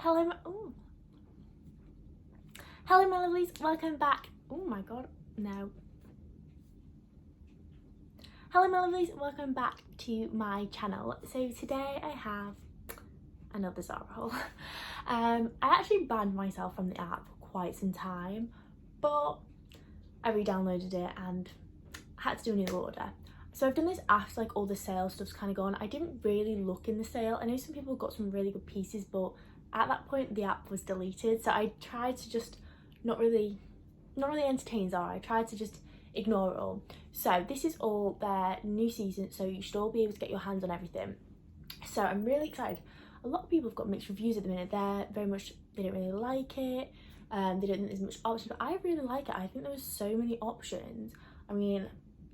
Ooh. Hello my lovelies, welcome back. Oh my god, no. Hello my lovelies, welcome back to my channel. So today I have another ZARA haul. I actually banned myself from the app for quite some time, but I re-downloaded it and I had to do a new order. So I've done this after like all the sale stuff's kind of gone. I didn't really look in the sale. I know some people got some really good pieces, but at that point the app was deleted. So I tried to just not really entertain ZARA. I tried to just ignore it all. So this is all their new season, so you should all be able to get your hands on everything. So I'm really excited. A lot of people have got mixed reviews at the minute. They don't really like it. They don't think there's much option, but I really like it. I think there was so many options. I mean,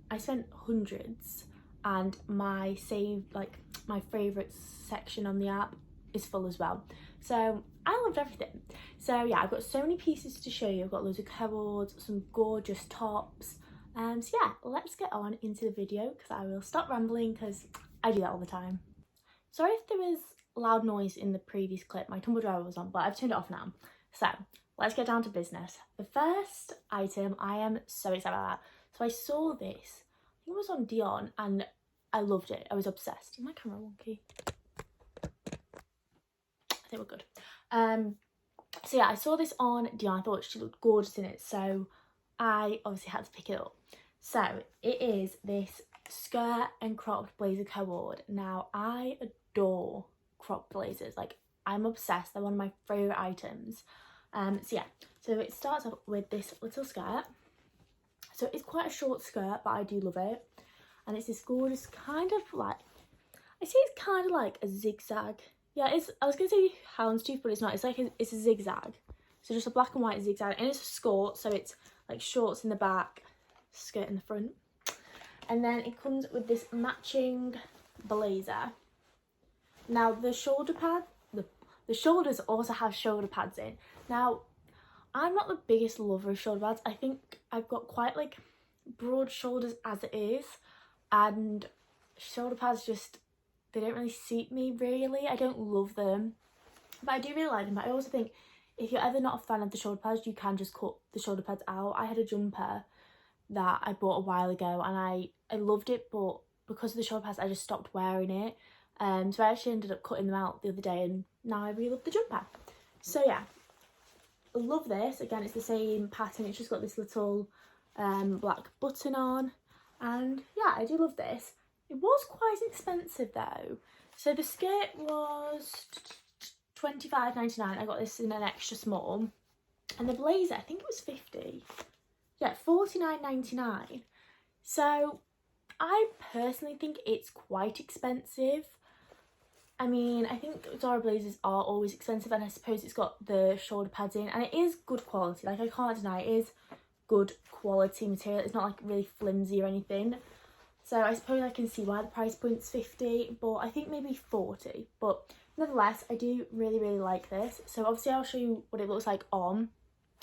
I spent hundreds, and my favourite section on the app is full as well. So I loved everything. So yeah, I've got so many pieces to show you. I've got loads of co-ords, some gorgeous tops. So yeah, let's get on into the video because I will stop rambling because I do that all the time. Sorry if there was loud noise in the previous clip. My tumble dryer was on, but I've turned it off now. So let's get down to business. The first item, I am so excited about that. So I saw this, I think it was on Dion, and I loved it. I was obsessed. Is my camera wonky? I think we're good. So yeah, I saw this on Dion. I thought she looked gorgeous in it, so I obviously had to pick it up. So it is this skirt and cropped blazer co-ord. Now I adore cropped blazers. Like, I'm obsessed. They're one of my favourite items. So yeah, so it starts off with this little skirt. So it's quite a short skirt, but I do love it. And it's this gorgeous kind of like, I say it's kind of like a zigzag. Yeah, I was going to say houndstooth, but it's not. It's like it's a zigzag. So just a black and white zigzag. And it's a skirt, so it's like shorts in the back, skirt in the front. And then it comes with this matching blazer. Now the shoulder pad, the shoulders also have shoulder pads in. Now, I'm not the biggest lover of shoulder pads. I think I've got quite like broad shoulders as it is, and shoulder pads just, they don't really suit me really. I don't love them, but I do really like them. But I also think if you're ever not a fan of the shoulder pads, you can just cut the shoulder pads out. I had a jumper that I bought a while ago and I loved it, but because of the shoulder pads I just stopped wearing it. So I actually ended up cutting them out the other day, and now I really love the jumper. So yeah, I love this. Again, it's the same pattern. It's just got this little black button on, and yeah, I do love this. It was quite expensive though. So the skirt was £25.99. I got this in an extra small, and the blazer, I think it was 50. Yeah, £49.99. So I personally think it's quite expensive. I mean, I think ZARA blazers are always expensive, and I suppose it's got the shoulder pads in, and it is good quality. Like, I can't deny it is good quality material. It's not like really flimsy or anything. So I suppose I can see why the price point's 50, but I think maybe 40. But nevertheless, I do really, really like this. So obviously I'll show you what it looks like on,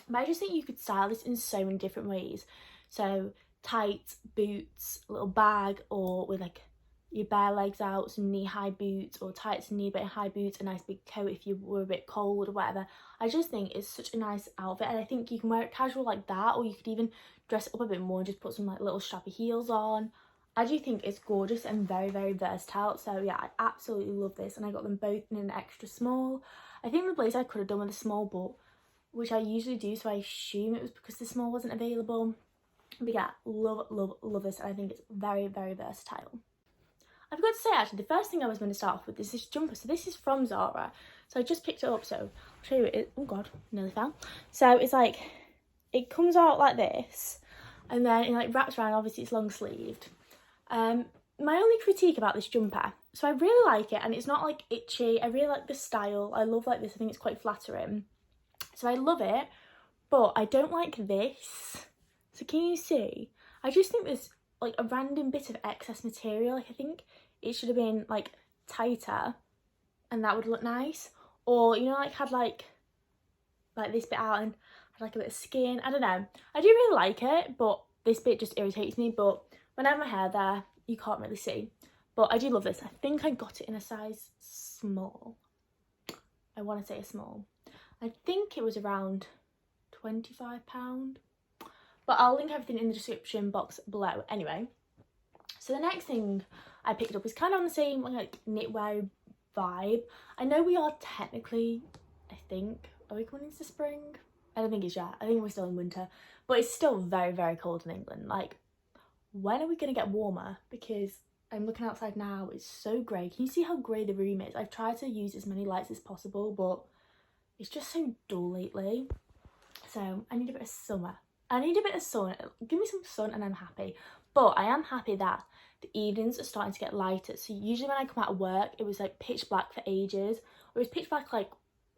but I just think you could style this in so many different ways. So tights, boots, a little bag, or with like your bare legs out, some knee-high boots, or tights and knee-high boots, a nice big coat if you were a bit cold or whatever. I just think it's such a nice outfit, and I think you can wear it casual like that, or you could even dress it up a bit more and just put some like little strappy heels on. I do think it's gorgeous and very, very versatile. So yeah, I absolutely love this, and I got them both in an extra small. I think the blazer I could have done with a small, but which I usually do, so I assume it was because the small wasn't available. But yeah, love, love, love this, and I think it's very, very versatile. I forgot to say, actually, the first thing I was going to start off with is this jumper. So this is from ZARA. So I just picked it up, so I'll show you it. Oh god, nearly fell. So it's like, it comes out like this, and then it like wraps around. Obviously it's long sleeved. My only critique about this jumper, so I really like it, and it's not like itchy. I really like the style. I love like this. I think it's quite flattering. So I love it, but I don't like this. So can you see? I just think there's like a random bit of excess material. Like, I think it should have been like tighter, and that would look nice. Or, you know, like had like this bit out and had like a bit of skin. I don't know. I do really like it, but this bit just irritates me. But when I have my hair there, you can't really see. But I do love this. I think I got it in a size small. I want to say a small. I think it was around £25, but I'll link everything in the description box below. Anyway, so the next thing I picked up is kind of on the same like knitwear vibe. I know we are technically, I think, are we coming into spring? I don't think it's yet. I think we're still in winter, but it's still very, very cold in England. Like, when are we going to get warmer? Because I'm looking outside now, it's so grey. Can you see how grey the room is? I've tried to use as many lights as possible, but it's just so dull lately. So I need a bit of summer. I need a bit of sun. Give me some sun and I'm happy. But I am happy that the evenings are starting to get lighter. So usually when I come out of work, it was like pitch black for ages. It was pitch black like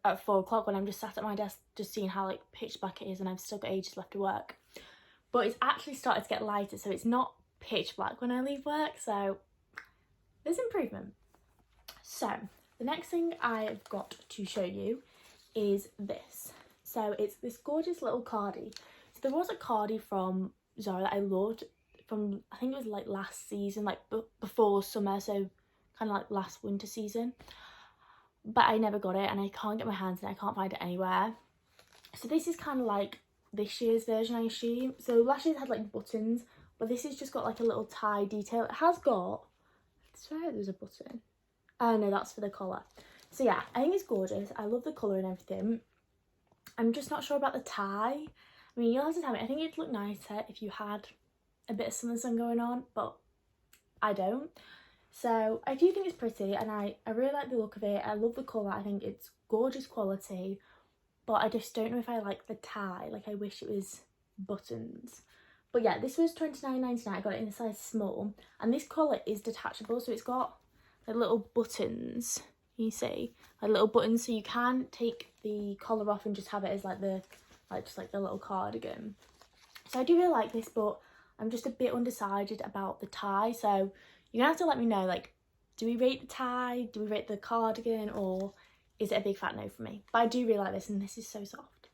at 4 o'clock when I'm just sat at my desk just seeing how like pitch black it is, and I've still got ages left to work. But it's actually started to get lighter, so it's not pitch black when I leave work. So there's improvement. So the next thing I've got to show you is this. So it's this gorgeous little cardie. So there was a cardie from ZARA that I loved from, I think it was like last season, like before summer, so kind of like last winter season. But I never got it and I can't get my hands on it. I can't find it anywhere. So this is kind of like this year's version, I assume. So last year's had like buttons, but this has just got like a little tie detail. It has got, I swear there's a button. Oh no, that's for the collar. So yeah, I think it's gorgeous. I love the colour and everything. I'm just not sure about the tie. I mean, you'll have to tell me. I think it'd look nicer if you had a bit of summer sun going on, but I don't. So I do think it's pretty, and I really like the look of it. I love the colour. I think it's gorgeous quality, but I just don't know if I like the tie. Like, I wish it was buttons. But yeah, this was £29.99. I got it in a size small, and this collar is detachable, so it's got the little buttons. You see, like little buttons, so you can take the collar off and just have it as like the the little cardigan. So I do really like this, but I'm just a bit undecided about the tie. So you're gonna have to let me know, like, do we rate the tie, do we rate the cardigan, or is it a big fat no for me? But I do really like this, and this is so soft.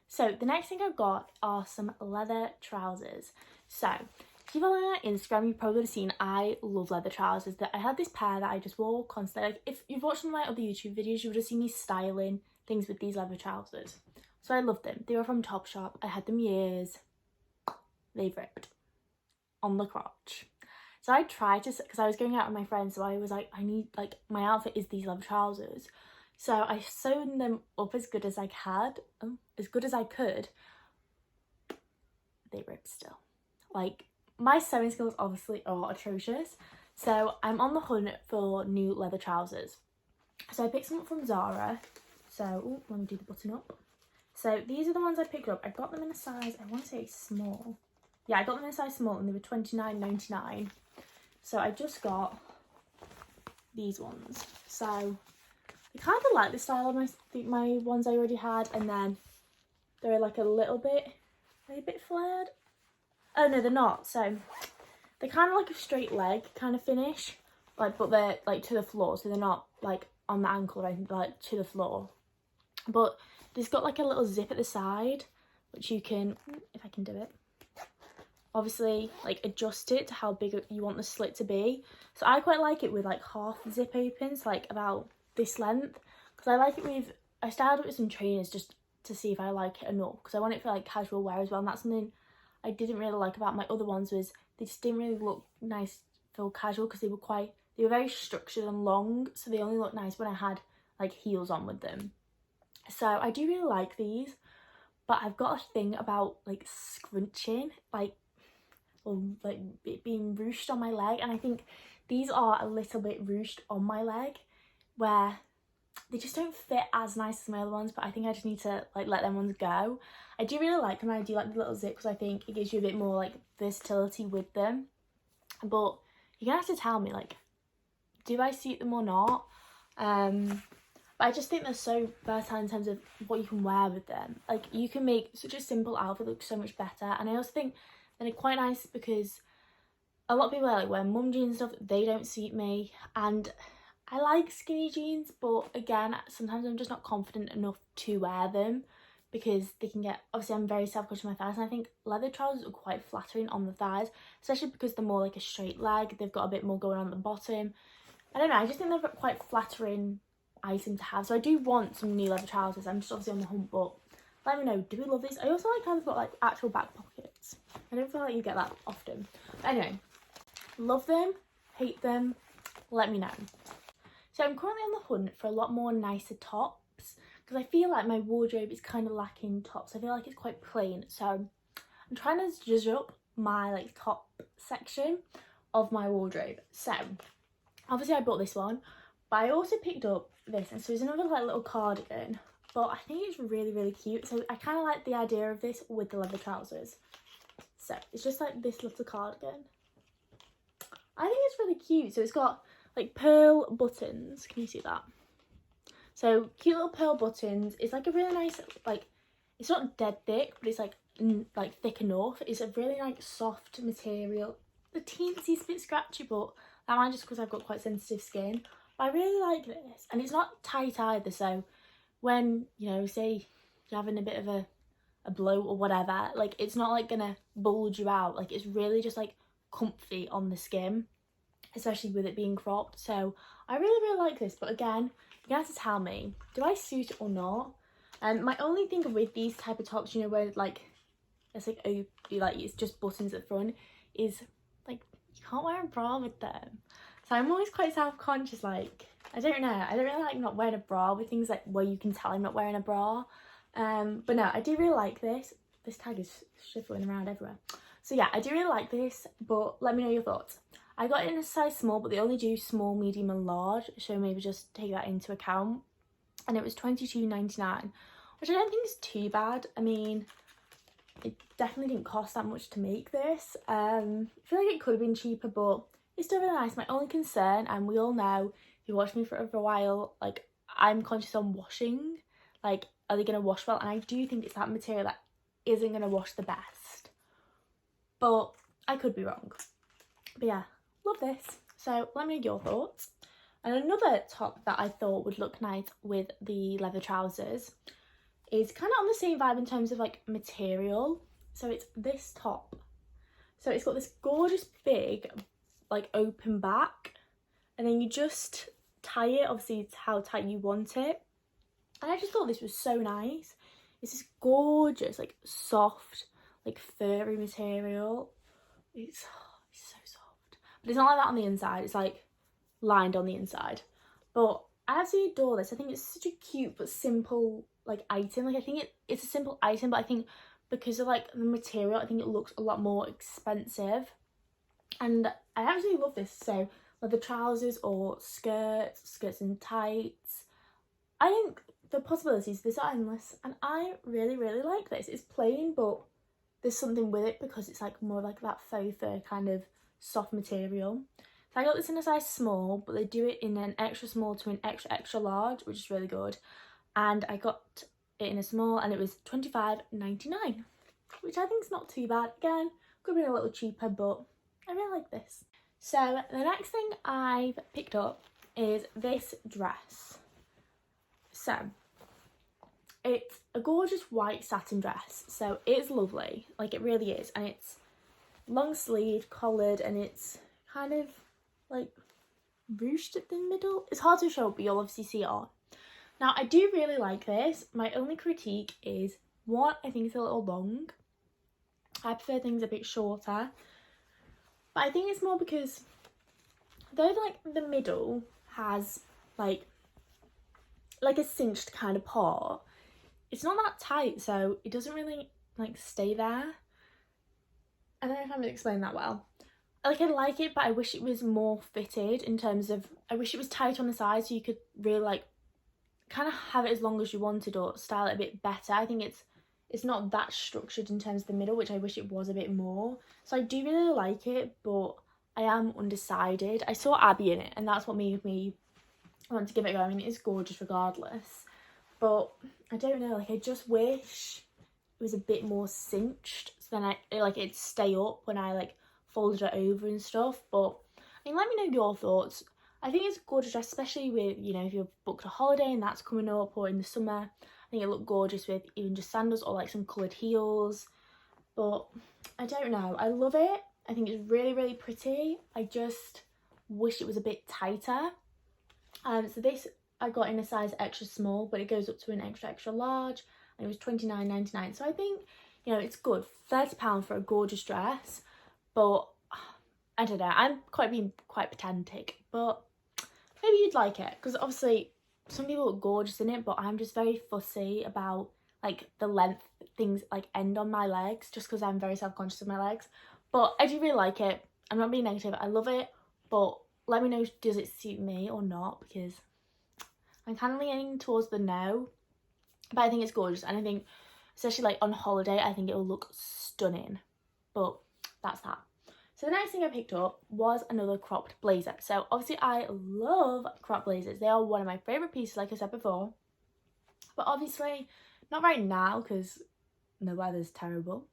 So the next thing I've got are some leather trousers. So if you follow me on Instagram, you've probably seen I love leather trousers. That I had this pair that I just wore constantly. Like, if you've watched my other YouTube videos, you would have seen me styling things with these leather trousers. So I love them. They were from Topshop. I had them years. They've ripped on the crotch. So I tried to, because I was going out with my friends, so I was like, I need, like, my outfit is these leather trousers. So I sewn them up as good as I could. They ripped still. Like, my sewing skills obviously are atrocious. So I'm on the hunt for new leather trousers. So I picked some up from ZARA. So, let me do the button up. So these are the ones I picked up. I got them in a size, I want to say small. Yeah, I got them in a size small, and they were £29.99. So I just got these ones. So I kind of like the style of my ones I already had, and then they're like a little bit, are they a bit flared? Oh no, they're not. So they're kind of like a straight leg kind of finish, like, but they're like to the floor, so they're not like on the ankle or anything, they're like to the floor. But there's got like a little zip at the side, which you can, if I can do it, obviously like adjust it to how big you want the slit to be. So I quite like it with like half the zip open, so like about this length, because I like it with, I started it with some trainers just to see if I like it enough, because I want it for like casual wear as well. And that's something I didn't really like about my other ones, was they just didn't really look nice for casual, because they were very structured and long, so they only looked nice when I had like heels on with them. So I do really like these, but I've got a thing about like scrunching, like, or like it being ruched on my leg, and I think these are a little bit ruched on my leg, where they just don't fit as nice as my other ones. But I think I just need to like let them ones go. I do really like them. I do like the little zip, because I think it gives you a bit more like versatility with them. But you're gonna have to tell me, like, do I suit them or not? But I just think they're so versatile in terms of what you can wear with them. Like, you can make such a simple outfit look so much better. And I also think that they're quite nice, because a lot of people like wear mum jeans and stuff. They don't suit me, and I like skinny jeans, but again, sometimes I'm just not confident enough to wear them, because they can get, obviously I'm very self-conscious of my thighs, and I think leather trousers are quite flattering on the thighs, especially because they're more like a straight leg. They've got a bit more going on at the bottom. I don't know, I just think they're quite flattering item to have. So I do want some new leather trousers. I'm just obviously on the hunt, but let me know, do we love this? I also like how they've got like actual back pockets. I don't feel like you get that often. But anyway, love them, hate them, let me know. So I'm currently on the hunt for a lot more nicer tops because I feel like my wardrobe is kind of lacking tops. I feel like it's quite plain. So I'm trying to zhuzh up my like top section of my wardrobe. So obviously I bought this one, but I also picked up this, and so it's another like little cardigan, but I think it's really cute. So I kind of like the idea of this with the leather trousers. So it's just like this little cardigan. I think it's really cute. So it's got like pearl buttons. Can you see that? So cute little pearl buttons. It's like a really nice, like, it's not dead thick, but it's like thick enough. It's a really like soft material. The teensy's a bit scratchy, but that might just because I've got quite sensitive skin. But I really like this, and it's not tight either. So when, you know, say you're having a bit of a bloat or whatever, like it's not like gonna bulge you out. Like it's really just like comfy on the skin, especially with it being cropped. So I really like this, but again, you have to tell me, do I suit it or not? My only thing with these type of tops, you know, where like it's like it's just buttons at the front, is like you can't wear a bra with them. So I'm always quite self-conscious, like I don't really like not wearing a bra with things like where you can tell I'm not wearing a bra. But no, I do really like this. This tag is shivering around everywhere. So yeah, I do really like this, but let me know your thoughts. I got it in a size small, but they only do small, medium and large, so maybe just take that into account. And it was $22.99, which I don't think is too bad. I mean, it definitely didn't cost that much to make this. I feel like it could have been cheaper, but it's still really nice. My only concern, and we all know, if you watch me for a while, like I'm conscious on washing. Like, are they going to wash well? And I do think it's that material that isn't going to wash the best. But I could be wrong. But yeah, love this. So let me know your thoughts. And another top that I thought would look nice with the leather trousers is kind of on the same vibe in terms of like material. So it's this top. So it's got this gorgeous big like open back, and then you just tie it, obviously it's how tight you want it. And I just thought this was so nice. It's this gorgeous like soft like furry material. It's so soft, but it's not like that on the inside. It's like lined on the inside. But I absolutely adore this. I think it's such a cute but simple like item. Like I think it's a simple item, but I think because of like the material, I think it looks a lot more expensive. And I absolutely love this. So whether trousers or skirts and tights, I think the possibilities, these are endless, and I really like this. It's plain, but there's something with it because it's like more like that faux fur kind of soft material. So I got this in a size small, but they do it in an extra small to an extra large, which is really good. And I got it in a small, and it was $25.99, which I think is not too bad. Again, could have been a little cheaper, but I really like this. So the next thing I've picked up is this dress. So it's a gorgeous white satin dress. So it's lovely, like it really is. And it's long sleeved, collared, and it's kind of like ruched at the middle. It's hard to show, but you'll obviously see it on. Now I do really like this. My only critique is, one, I think it's a little long. I prefer things a bit shorter. But I think it's more because though like the middle has like a cinched kind of part, it's not that tight, so it doesn't really like stay there. I don't know if I'm gonna explain that well. Like I like it, but I wish it was more fitted in terms of, I wish it was tight on the side so you could really like kind of have it as long as you wanted or style it a bit better. I think it's not that structured in terms of the middle, which I wish it was a bit more. So I do really like it, but I am undecided. I saw Abby in it, and that's what made me want to give it a go. I mean, it's gorgeous regardless, but I don't know, like I just wish it was a bit more cinched, so then it'd stay up when I like folded it over and stuff. But I mean, let me know your thoughts. I think it's a gorgeous dress, especially with, you know, if you've booked a holiday and that's coming up, or in the summer. I think it looked gorgeous with even just sandals or like some coloured heels. But I don't know, I love it. I think it's really pretty. I just wish it was a bit tighter. So this I got in a size extra small, but it goes up to an extra large, and it was £29.99. So I think, you know, it's good. £30 for a gorgeous dress, but I don't know, I'm being quite pedantic, but maybe you'd like it, because obviously some people look gorgeous in it, but I'm just very fussy about like the length things like end on my legs, just because I'm very self-conscious of my legs. But I do really like it. I'm not being negative, I love it, but let me know, does it suit me or not, because I'm kind of leaning towards the no, but I think it's gorgeous, and I think especially like on holiday I think it will look stunning. But that's that. So the next thing I picked up was another cropped blazer. So obviously I love cropped blazers. They are one of my favourite pieces, like I said before. But obviously not right now because the weather's terrible.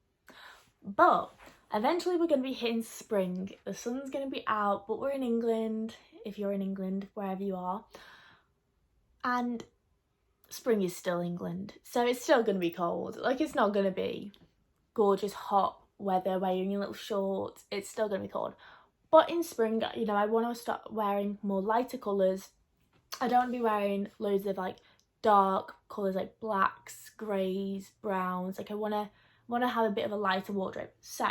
But eventually we're going to be hitting spring. The sun's going to be out, but we're in England, if you're in England, wherever you are. And spring is still England. So it's still going to be cold. Like, it's not going to be gorgeous, hot weather where you're in your little shorts. It's still going to be cold. But in spring, you know, I want to start wearing more lighter colours. I don't want to be wearing loads of like dark colours like blacks, greys, browns. Like I want to have a bit of a lighter wardrobe. So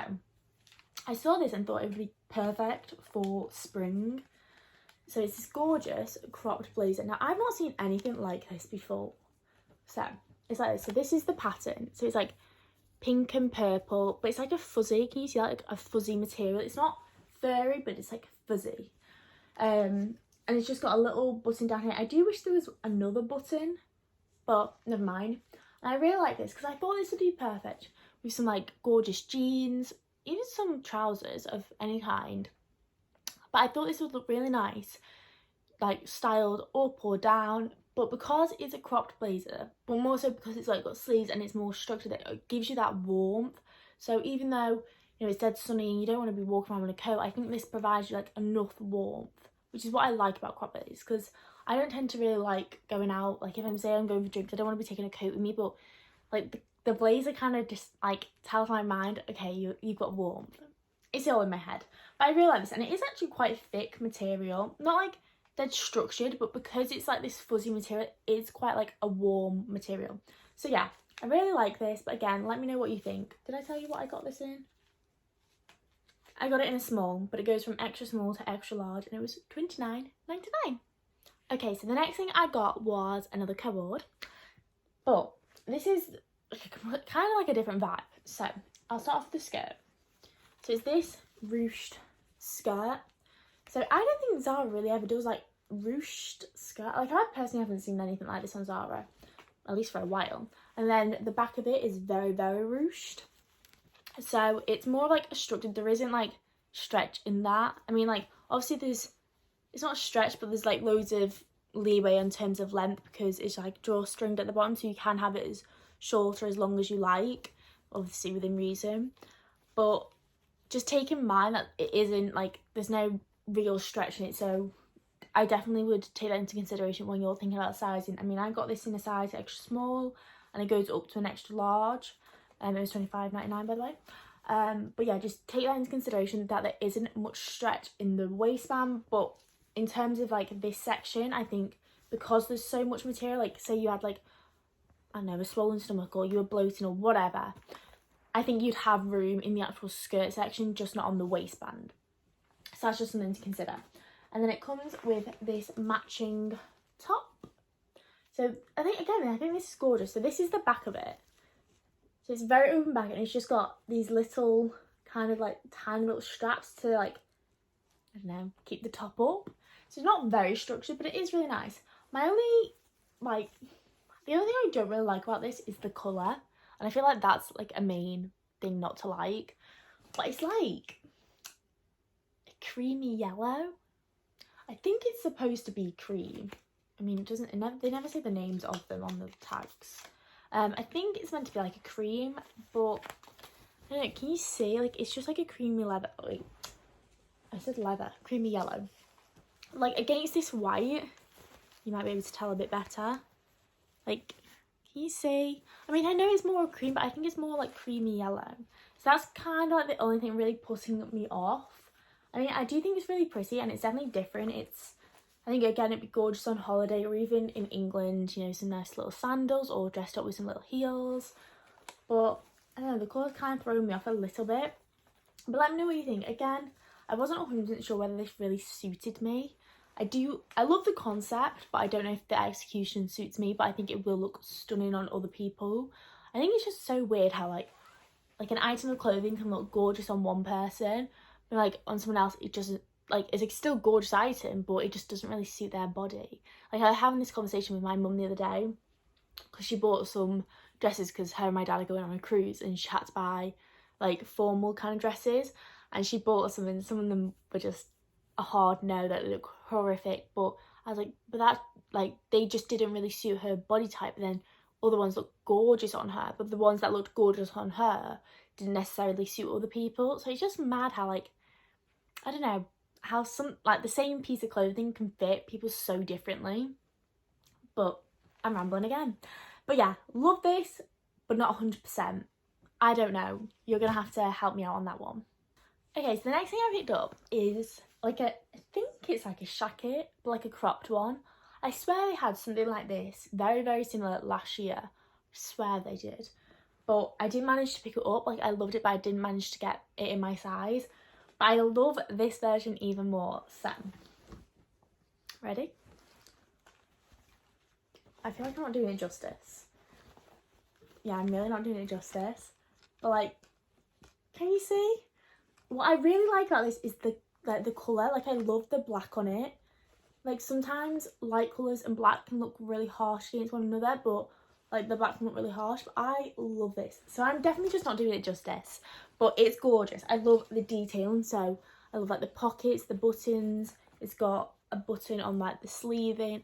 I saw this and thought it would be perfect for spring. So it's this gorgeous cropped blazer. Now I've not seen anything like this before. So it's like this. So this is the pattern. So it's like pink and purple, but it's like a fuzzy, can you see that? Like a fuzzy material. It's not furry, but it's like fuzzy. And it's just got a little button down here. I do wish there was another button, but never mind. And I really like this because I thought this would be perfect with some like gorgeous jeans, even some trousers of any kind. But I thought this would look really nice, like styled up or down. But because it's a cropped blazer, but more so because it's like got sleeves and it's more structured, it gives you that warmth. So even though, you know, it's dead sunny and you don't want to be walking around with a coat, I think this provides you like enough warmth, which is what I like about cropped blazers, because I don't tend to really like going out. Like if I'm saying I'm going for drinks, I don't want to be taking a coat with me, but like the blazer kind of just like tells my mind, okay, you've got warmth. It's all in my head. But I really like this, and it is actually quite thick material, not like dead structured, but because it's like this fuzzy material, it's quite like a warm material. So yeah, I really like this. But again, let me know what you think. Did I tell you what I got this in? I got it in a small, but it goes from extra small to extra large, and it was £29.99. Okay, so the next thing I got was another co-ord, but this is kind of like a different vibe. So I'll start off with the skirt. So it's this ruched skirt. So I don't think ZARA really ever does like ruched skirt. Like I personally haven't seen anything like this on ZARA, at least for a while. And then the back of it is very, very ruched. So it's more like a structured. There isn't like stretch in that. I mean, like obviously it's not stretch, but there's like loads of leeway in terms of length because it's like drawstringed at the bottom, so you can have it as short or as long as you like, obviously within reason. But just take in mind that it isn't like, there's no real stretch in it, so I definitely would take that into consideration when you're thinking about sizing. I mean, I got this in a size extra small and it goes up to an extra large. It was £25.99 by the way. But yeah, just take that into consideration that there isn't much stretch in the waistband. But in terms of like this section, I think because there's so much material, like say you had like, I don't know, a swollen stomach or you were bloating or whatever, I think you'd have room in the actual skirt section, just not on the waistband. So that's just something to consider. And then it comes with this matching top. So I think this is gorgeous. So this is the back of it. So it's very open back, and it's just got these little kind of like tiny little straps to like, I don't know, keep the top up. So it's not very structured, but it is really nice. The only thing I don't really like about this is the colour. And I feel like that's like a main thing not to like. But it's like a creamy yellow. I think it's supposed to be cream. I mean, they never say the names of them on the tags. I think it's meant to be like a cream, but I don't know, can you see? Like, it's just like a creamy leather. Wait, I said leather. Creamy yellow. Like, against this white, you might be able to tell a bit better. Like, can you see? I mean, I know it's more cream, but I think it's more like creamy yellow. So that's kind of like the only thing really putting me off. I mean, I do think it's really pretty and it's definitely different. It's, I think again it'd be gorgeous on holiday or even in England, you know, some nice little sandals or dressed up with some little heels. But I don't know, the colour's kind of throwing me off a little bit. But let me know what you think. Again, I wasn't 100% sure whether this really suited me. I love the concept, but I don't know if the execution suits me, but I think it will look stunning on other people. I think it's just so weird how like an item of clothing can look gorgeous on one person, but like on someone else it doesn't. Like, it's a still gorgeous item, but it just doesn't really suit their body. Like, I was having this conversation with my mum the other day, because she bought some dresses because her and my dad are going on a cruise, and she had to buy like formal kind of dresses, and she bought some, and some of them were just a hard no, that look horrific. But I was like, but that, like, they just didn't really suit her body type. And then other ones looked gorgeous on her, but the ones that looked gorgeous on her didn't necessarily suit other people. So it's just mad how, like, I don't know, how some, like, the same piece of clothing can fit people so differently. But I'm rambling again. But yeah, love this, but not 100%. I don't know. You're gonna have to help me out on that one. Okay, so the next thing I picked up is like I think it's like a jacket, but like a cropped one. I swear they had something like this, very, very similar last year. I swear they did. But I didn't manage to pick it up. Like, I loved it, but I didn't manage to get it in my size. But I love this version even more. So, ready? I feel like I'm not doing it justice. Yeah, I'm really not doing it justice. But like, can you see? What I really like about this is the colour. Like, I love the black on it. Like, sometimes light colours and black can look really harsh against one another, but like the black can look really harsh. But I love this. So I'm definitely just not doing it justice. But it's gorgeous. I love the detailing. So I love like the pockets, the buttons. It's got a button on like the sleeve. I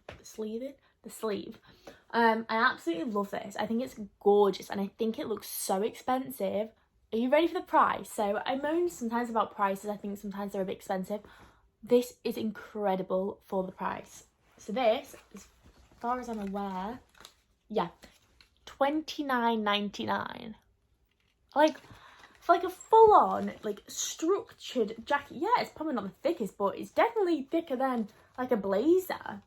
absolutely love this. I think it's gorgeous, and I think it looks so expensive. Are you ready for the price? So I moan sometimes about prices. I think sometimes they're a bit expensive. This is incredible for the price. So this, as far as I'm aware, yeah, $29.99. Like, for like a full-on, like, structured jacket. Yeah, it's probably not the thickest, but it's definitely thicker than like a blazer.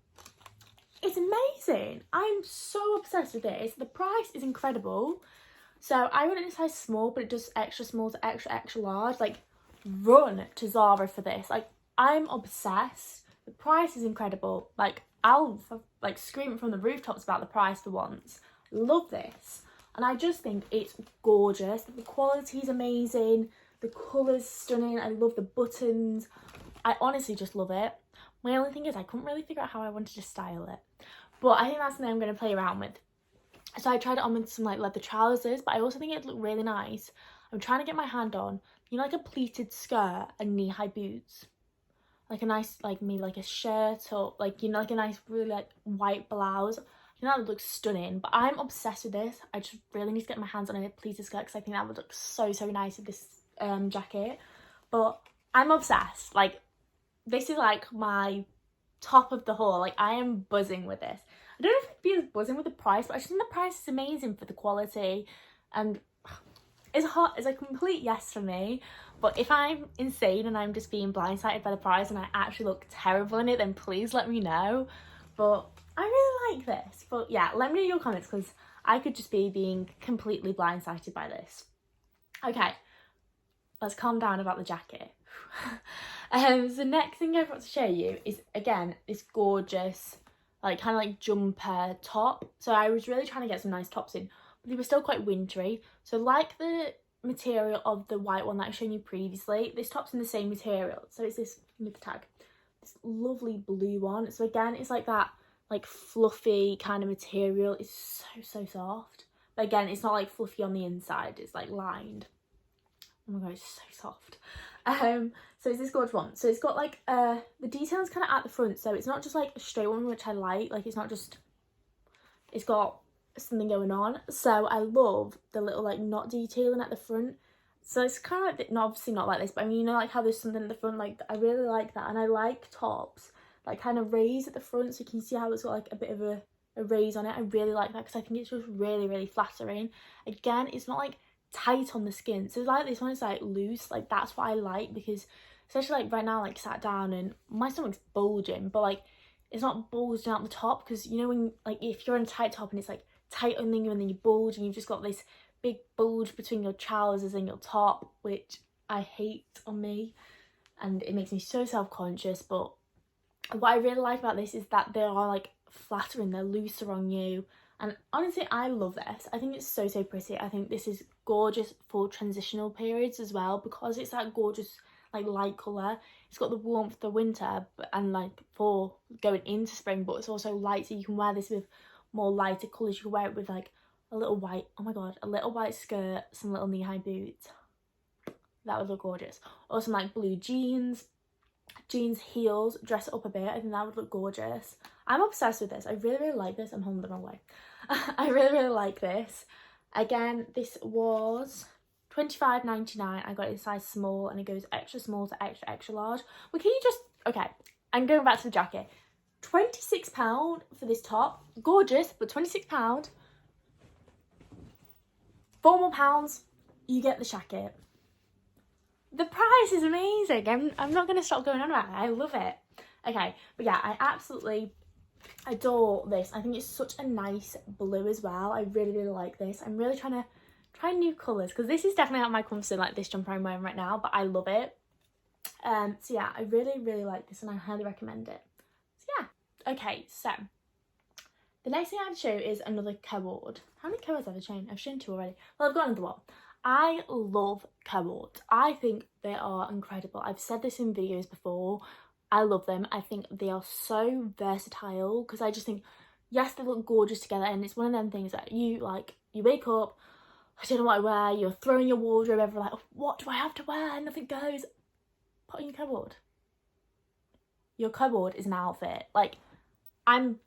It's amazing. I'm so obsessed with this. The price is incredible. So I went in a size small, but it does extra small to extra, extra large. Like, run to Zara for this. Like, I'm obsessed. The price is incredible. Like, I'll like scream from the rooftops about the price for once. Love this. And I just think it's gorgeous. The quality is amazing. The colour's stunning. I love the buttons. I honestly just love it. My only thing is I couldn't really figure out how I wanted to style it. But I think that's something I'm going to play around with. So I tried it on with some like leather trousers, but I also think it looked really nice. I'm trying to get my hand on, you know, like a pleated skirt and knee-high boots. Like a nice, like maybe like a shirt or like, you know, like a nice really like white blouse. You know, that would look stunning. But I'm obsessed with this. I just really need to get my hands on a pleated skirt because I think that would look so, so nice with this jacket. But I'm obsessed. Like, this is like my top of the haul. Like, I am buzzing with this. I don't know if I'd be as buzzing with the price, but I just think the price is amazing for the quality, and it's a complete yes for me. But if I'm insane and I'm just being blindsided by the price and I actually look terrible in it, then please let me know. But I really like this. But yeah, let me know your comments because I could just be being completely blindsided by this. Okay, let's calm down about the jacket. The next thing I've got to show you is, again, this gorgeous like kind of like jumper top. So I was really trying to get some nice tops in, but they were still quite wintry. So like the material of the white one that I've shown you previously, this top's in the same material. So it's this, with the tag, this lovely blue one. So again, it's like that like fluffy kind of material. It's so, so soft. But again, it's not like fluffy on the inside. It's like lined. Oh my god, it's so soft. So it's this gorgeous one. So it's got like the details kind of at the front, so it's not just like a straight one, which I like it's not just, it's got something going on. So I love the little like knot detailing at the front. So it's kind of like, no, obviously not like this, but I mean, you know, like how there's something at the front, like I really like that. And I like tops like kind of raised at the front, so you can see how it's got like a bit of a raise on it. I really like that because I think it's just really, really flattering. Again, it's not like tight on the skin, so like this one is like loose. Like, that's what I like, because especially like right now, like sat down and my stomach's bulging, but like it's not bulging out the top, because you know when, like, if you're in a tight top and it's like tight under you and then you bulge and you've just got this big bulge between your trousers and your top, which I hate on me, and it makes me so self-conscious. But what I really like about this is that they are like flattering, they're looser on you, and honestly I love this. I think it's so pretty. I think this is gorgeous for transitional periods as well, because it's that gorgeous like light colour. It's got the warmth of the winter and like for going into spring, but it's also light, so you can wear this with more lighter colours. You can wear it with like a little white, oh my god, a little white skirt, some little knee-high boots. That would look gorgeous. Or some like blue jeans, heels, dress it up a bit. I think that would look gorgeous. I'm obsessed with this. I really like this. I'm holding the wrong way. I really like this. Again, this was £25.99. I got it in size small, and it goes extra small to extra large. Well, can you just, okay, I'm going back to the jacket. £26 for this top. Gorgeous, but £26. £4 more, you get the jacket. The price is amazing. I'm not going to stop going on about it. I love it. Okay, but yeah, I absolutely adore this. I think it's such a nice blue as well. I really like this. I'm really trying to try new colours, because this is definitely out of my comfort zone, like this jumper I'm wearing right now, but I love it. So yeah, I really like this, and I highly recommend it. So yeah. Okay, so the next thing I have to show is another co-ord. How many co-ords have I shown? I've shown 2 already. Well, I've got another one. I love co-ords. I think they are incredible. I've said this in videos before. I love them. I think they are so versatile, because I just think, yes, they look gorgeous together, and it's one of them things that you wake up, I don't know what I wear, you're throwing your wardrobe over, like, what do I have to wear? Nothing goes. Put on your co-ord. Your co-ord is an outfit. Like, I'm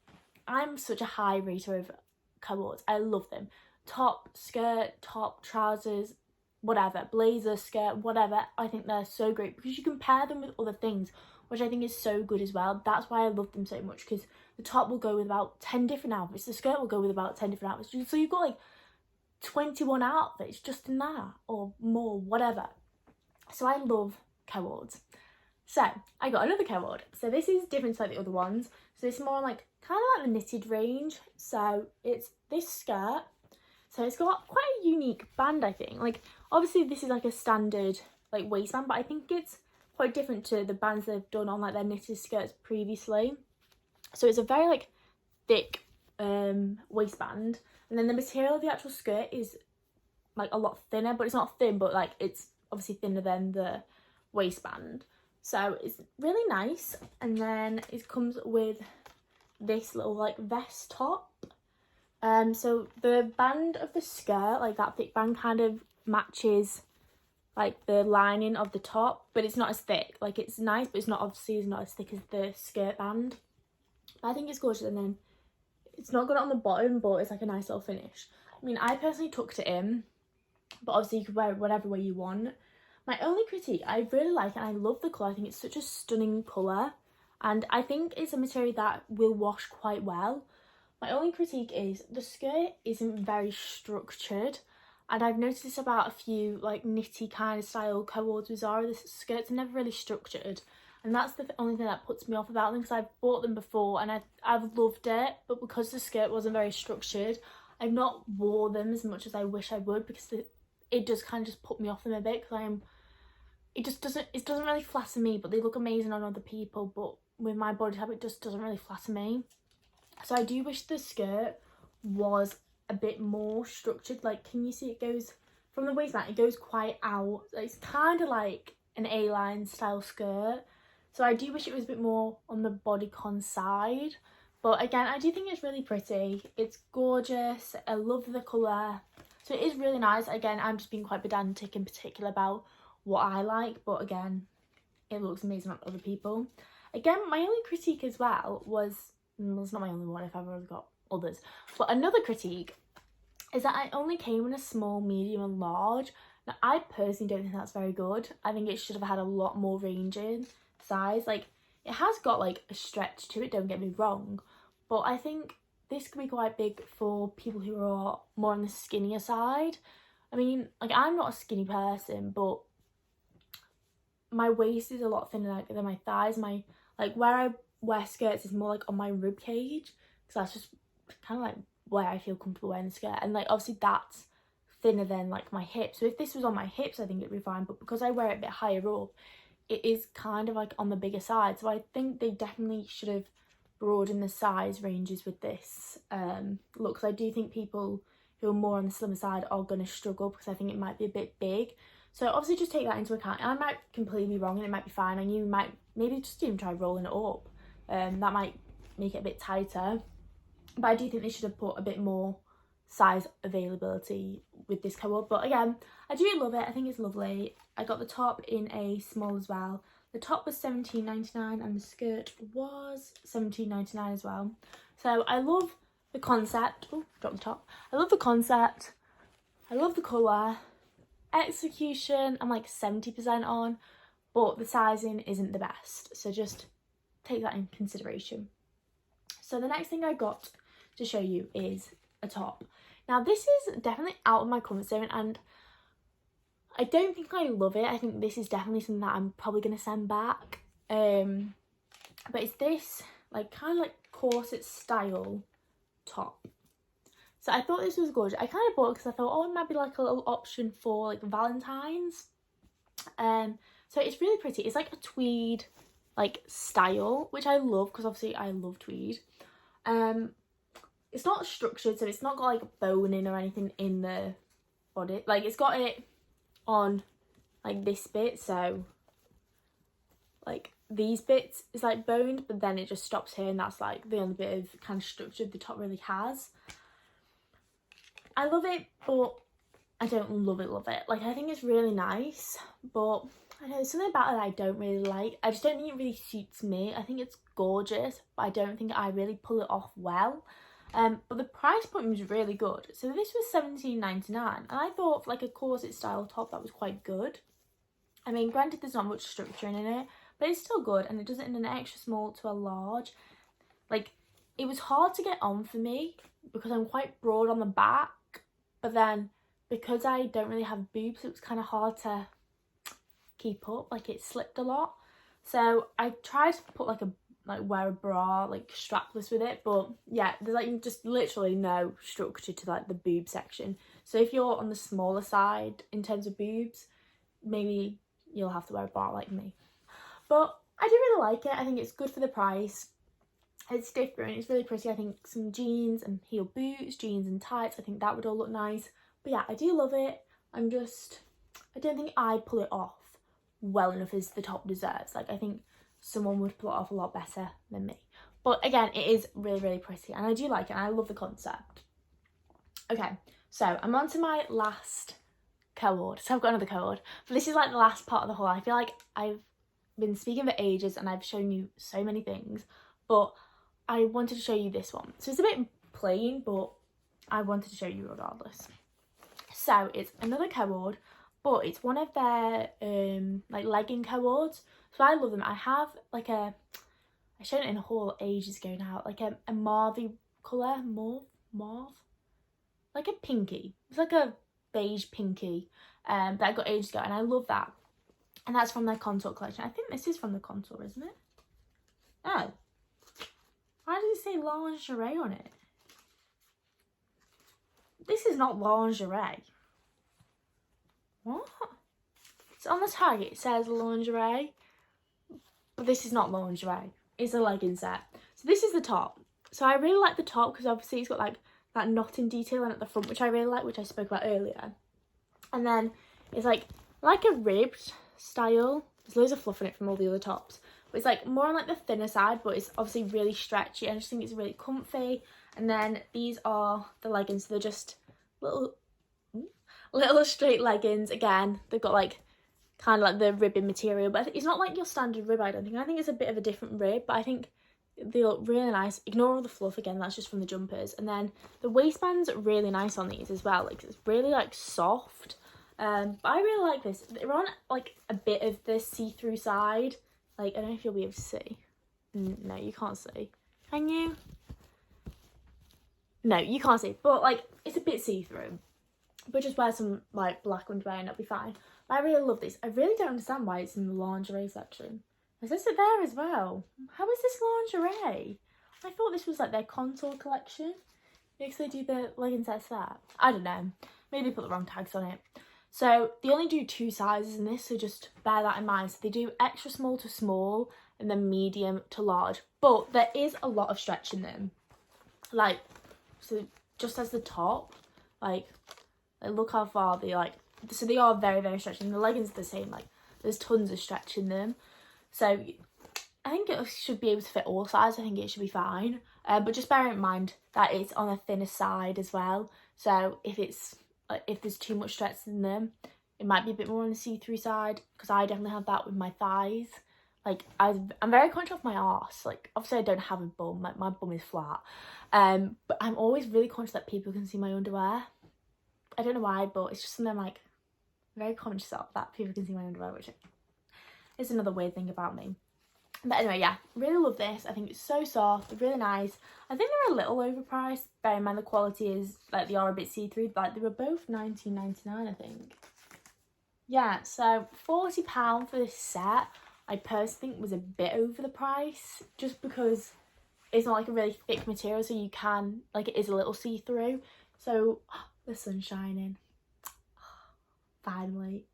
such a high rater of co-ords. I love them. Top, skirt, top, trousers, whatever, blazer, skirt, whatever. I think they're so great, because you can pair them with other things, which I think is so good as well. That's why I love them so much, because the top will go with about 10 different outfits. The skirt will go with about 10 different outfits. So you've got like 21 outfits just in that, or more, whatever. So I love co-ords. So I got another co-ord. So this is different to like the other ones. So it's more like kind of like the knitted range. So it's this skirt. So it's got quite a unique band, I think. Like, obviously this is like a standard like waistband, but I think it's quite different to the bands they've done on like their knitted skirts previously. So it's a very like thick waistband, and then the material of the actual skirt is like a lot thinner, but it's not thin, but like it's obviously thinner than the waistband. So it's really nice. And then it comes with this little like vest top. So the band of the skirt, like that thick band, kind of matches like the lining of the top, but it's not as thick. Like, it's nice, but it's not as thick as the skirt band. I think it's gorgeous. And then it's not got it on the bottom, but it's like a nice little finish. I mean, I personally tucked it in, but obviously you could wear it whatever way you want. My only critique, I really like it, and I love the colour. I think it's such a stunning colour, and I think it's a material that will wash quite well. My only critique is the skirt isn't very structured, and I've noticed this about a few like knitty kind of style co-ords with ZARA. The skirts are never really structured, and that's the only thing that puts me off about them, because I've bought them before and I've loved it, but because the skirt wasn't very structured, I've not wore them as much as I wish I would, because it does kind of just put me off them a bit, because it doesn't really flatter me, but they look amazing on other people, but with my body type it just doesn't really flatter me. So I do wish the skirt was a bit more structured. Like, can you see it goes from the waistband, it goes quite out. It's kind of like an A-line style skirt. So I do wish it was a bit more on the bodycon side. But again, I do think it's really pretty. It's gorgeous. I love the colour. So it is really nice. Again, I'm just being quite pedantic in particular about what I like. But again, it looks amazing on other people. Again, my only critique as well was, well, it's not my only one if I've already got others. But another critique is that I only came in a small, medium and large. Now, I personally don't think that's very good. I think it should have had a lot more range in size. Like, it has got like a stretch to it, don't get me wrong, but I think this could be quite big for people who are more on the skinnier side. I mean, like, I'm not a skinny person, but my waist is a lot thinner than my thighs. Like where I wear skirts is more like on my rib cage, because that's just kind of like where I feel comfortable wearing a skirt, and like obviously that's thinner than like my hips. So if this was on my hips, I think it'd be fine, but because I wear it a bit higher up, it is kind of like on the bigger side. So I think they definitely should have broadened the size ranges with this look, because I do think people who are more on the slimmer side are going to struggle, because I think it might be a bit big. So obviously just take that into account. I might completely be wrong and it might be fine, and you might maybe just even try rolling it up. That might make it a bit tighter, but I do think they should have put a bit more size availability with this co-ord. But again, I do love it. I think it's lovely. I got the top in a small as well. The top was $17.99 and the skirt was $17.99 as well. So I love the concept. Oh, drop the top. I love the concept. I love the colour. Execution, I'm like 70% on, but the sizing isn't the best. So just take that in consideration. So the next thing I got to show you is a top. Now this is definitely out of my comfort zone, and I don't think I love it. I think this is definitely something that I'm probably going to send back. But it's this like kind of like corset style top. So I thought this was gorgeous. I kind of bought it because I thought, oh, it might be like a little option for like Valentine's. So it's really pretty. It's like a tweed like style, which I love because obviously I love tweed. It's not structured, so it's not got like boning or anything in the body. Like it's got it on like this bit, so like these bits is like boned, but then it just stops here, and that's like the only bit of kind of structure the top really has. I love it, but I don't love it. Like I think it's really nice, but I know there's something about it I don't really like. I just don't think it really suits me. I think it's gorgeous, but I don't think I really pull it off well. But the price point was really good. So this was $17.99, and I thought for like a corset style top that was quite good. I mean, granted there's not much structure in it, but it's still good, and it does it in an extra small to a large. Like it was hard to get on for me because I'm quite broad on the back, but then because I don't really have boobs, it was kind of hard to keep up. Like it slipped a lot. So I tried to put wear a bra like strapless with it, but yeah, there's like just literally no structure to like the boob section. So if you're on the smaller side in terms of boobs, maybe you'll have to wear a bra like me. But I do really like it. I think it's good for the price. It's different, it's really pretty. I think some jeans and heel boots, jeans and tights, I think that would all look nice. But yeah, I do love it. I don't think I pull it off well enough as the top deserves. Like I think someone would pull it off a lot better than me. But again, it is really, really pretty, and I do like it, and I love the concept. Okay, so I'm on to my last co-ord. So I've got another co-ord, but this is like the last part of the haul. I feel like I've been speaking for ages and I've shown you so many things, but I wanted to show you this one. So it's a bit plain, but I wanted to show you regardless. So it's another co-ord, but it's one of their like legging co-ords. So I love them. I have like I showed it in a haul ages ago now, like a mauvey colour, mauve, like a pinky. It's like a beige pinky that I got ages ago, and I love that. And that's from their contour collection. I think this is from the contour, isn't it? Oh. Why does it say lingerie on it? This is not lingerie. What? It's on the tag, it says lingerie. But this is not lingerie. It's a legging set. So this is the top. So I really like the top because obviously it's got like that knotting detail at the front, which I really like, which I spoke about earlier. And then it's like a ribbed style. There's loads of fluff in it from all the other tops. But it's like more on like the thinner side, but it's obviously really stretchy. I just think it's really comfy. And then these are the leggings. So they're just little straight leggings. Again, they've got like kind of like the ribbing material, but it's not like your standard rib, I don't think. I think it's a bit of a different rib, but I think they look really nice. Ignore all the fluff again, that's just from the jumpers. And then the waistband's really nice on these as well. Like it's really like soft. But I really like this. They're on like a bit of the see-through side. Like, I don't know if you'll be able to see. No, you can't see. Can you? No, you can't see. But, like, it's a bit see-through. But just wear some, like, black underwear and it'll be fine. But I really love this. I really don't understand why it's in the lingerie section. Is this it there as well? How is this lingerie? I thought this was like their contour collection. Because they do the leggings as that. I don't know. Maybe they put the wrong tags on it. So they only do 2 sizes in this, so just bear that in mind. So they do extra small to small and then medium to large. But there is a lot of stretch in them. Like, so just as the top, like look how far they like. So they are very, very stretchy. And the leggings are the same. Like, there's tons of stretch in them. So I think it should be able to fit all sizes. I think it should be fine. But just bear in mind that it's on the thinner side as well. So if it's if there's too much stretch in them, it might be a bit more on the see-through side, because I definitely have that with my thighs. Like, I'm very conscious of my arse. Like, obviously I don't have a bum, like my bum is flat. But I'm always really conscious that people can see my underwear. I don't know why, but it's just something I'm like very conscious of, that people can see my underwear, which is another weird thing about me. But anyway, yeah, really love this. I think it's so soft, really nice. I think they're a little overpriced. Bear in mind the quality is, like, they are a bit see-through. Like, they were both $19.99, I think. Yeah, so £40 for this set, I personally think was a bit over the price. Just because it's not, like, a really thick material, so you can, like, it is a little see-through. So, the sun's shining. Finally.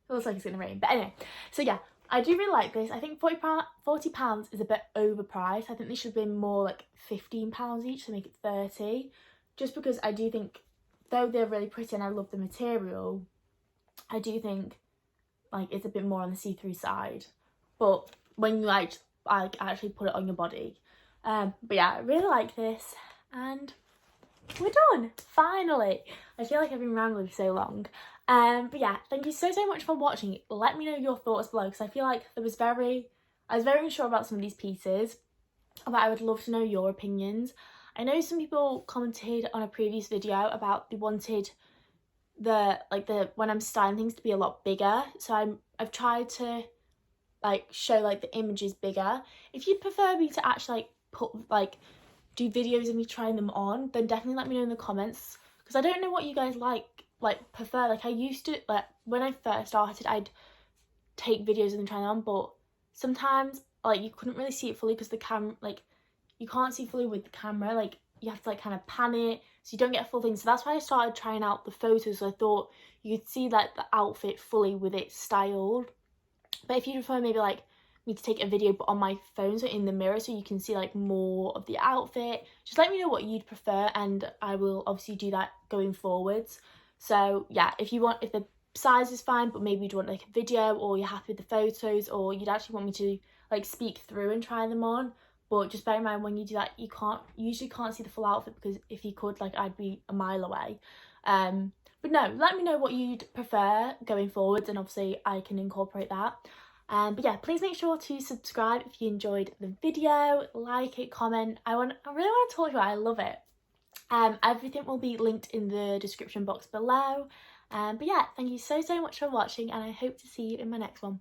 It looks like it's going to rain. But anyway, so yeah. I do really like this. I think £40 is a bit overpriced. I think they should have been more like £15 each to make it 30. Just because I do think, though they're really pretty and I love the material, I do think like it's a bit more on the see-through side. But when you like actually put it on your body. But yeah, I really like this, and we're done, finally. I feel like I've been rambling for so long. But yeah, thank you so much for watching. Let me know your thoughts below, because I feel like I was very unsure about some of these pieces, but I would love to know your opinions. I know some people commented on a previous video about they wanted the when I'm styling things to be a lot bigger, so I've tried to like show like the images bigger. If you'd prefer me to actually do videos of me trying them on, then definitely let me know in the comments, because I don't know what you guys prefer. Like, I used to, like, when I first started, I'd take videos of them trying them on, but sometimes like you couldn't really see it fully because the camera, like, you can't see fully with the camera. Like, you have to like kind of pan it so you don't get a full thing. So that's why I started trying out the photos, so I thought you could see like the outfit fully with it styled. But if you prefer maybe like me to take a video but on my phone, so in the mirror, so you can see like more of the outfit, just let me know what you'd prefer, and I will obviously do that going forwards. So yeah, if the size is fine, but maybe you'd want like a video, or you're happy with the photos, or you'd actually want me to like speak through and try them on. But just bear in mind, when you do that, you usually can't see the full outfit, because if you could, like, I'd be a mile away. But no, let me know what you'd prefer going forwards, and obviously I can incorporate that. But yeah, please make sure to subscribe if you enjoyed the video, like it, comment. I really want to talk to you. I love it. Everything will be linked in the description box below. But yeah, thank you so much for watching, and I hope to see you in my next one.